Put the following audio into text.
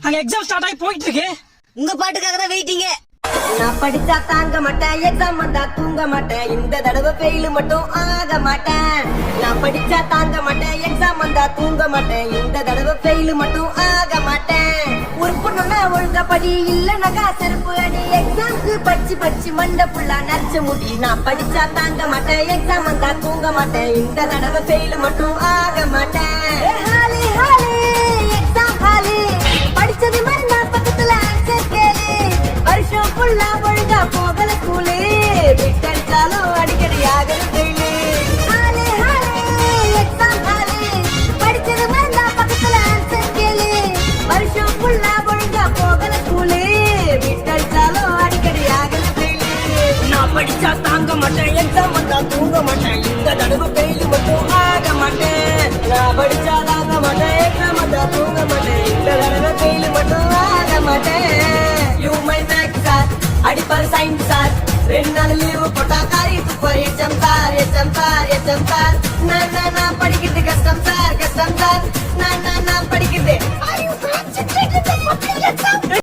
அங்க exam start ஆகி போயிட்டு இருக்கு. உங்க பாட்டுக்காக தான் வெயிட்டிங்க. நான் படிச்சா தாங்க மாட்டேன், எக்ஸாம் வந்தா தூங்க மாட்டேன், இந்த தடவை ஃபெயில் மட்டும் ஆக மாட்டேன். நான் படிச்சா தாங்க மாட்டேன், எக்ஸாம் வந்தா தூங்க மாட்டேன், இந்த தடவை ஃபெயில் மட்டும் ஆக மாட்டேன். ஒரு பொண்ணுன்னா ஒழுங்கா படி, இல்லைனாக்கா செருப்பு அடி. எக்ஸாம்க்கு படிச்சு படிச்சு மண்டை ஃபுல்லா நரைச்ச முடி. நான் படிச்சா தாங்க மாட்டேன், எக்ஸாம் வந்தா தூங்க மாட்டேன், இந்த தடவை ஃபெயில் மட்டும் ஆக மாட்டேன். ஹாலி ஹாலி எக்ஸாம் ஹாலி, படிச்சது மாதிரி நான் பக்கத்துல ஆன்சர் கேளு. வருஷம் ஃபுல்லா ஒழுங்கா போகல ஸ்கூலு, விட்டடிச்சாலும் அடிக்கடி ஆகல ஃபெயிலு. ஹாலி ஹாலி எக்ஸாம் ஹாலி, படிச்சது மாதிரி நான் பக்கத்துல ஆன்சர் கேளு. வருஷம் ஃபுல்லா ஒழுங்கா போகல ஸ்கூலு, விட்டடிச்சாலும் அடிக்கடி ஆகல ஃபெயிலு. நான் படிச்சா தாங்க மாட்டேன், எக்ஸாம் வந்தா தூங்க மாட்டேன், இந்த தடவை ஃபெயில் மட்டும் ஆக மாட்டேன். நான் படிச்சா தாங்க மாட்டேன், எக்ஸாம் வந்தா தூங்க மாட்டேன், இந்த தடவை ஃபெயில் மட்டும் ஆக மாட்டேன். யூ மை மேக்ஸ் சார், அடிப்பார் சயின்ஸ் சார், 2 நாள் லீவு போட்டா காரி துப்பார். HM sir HM sir HM sir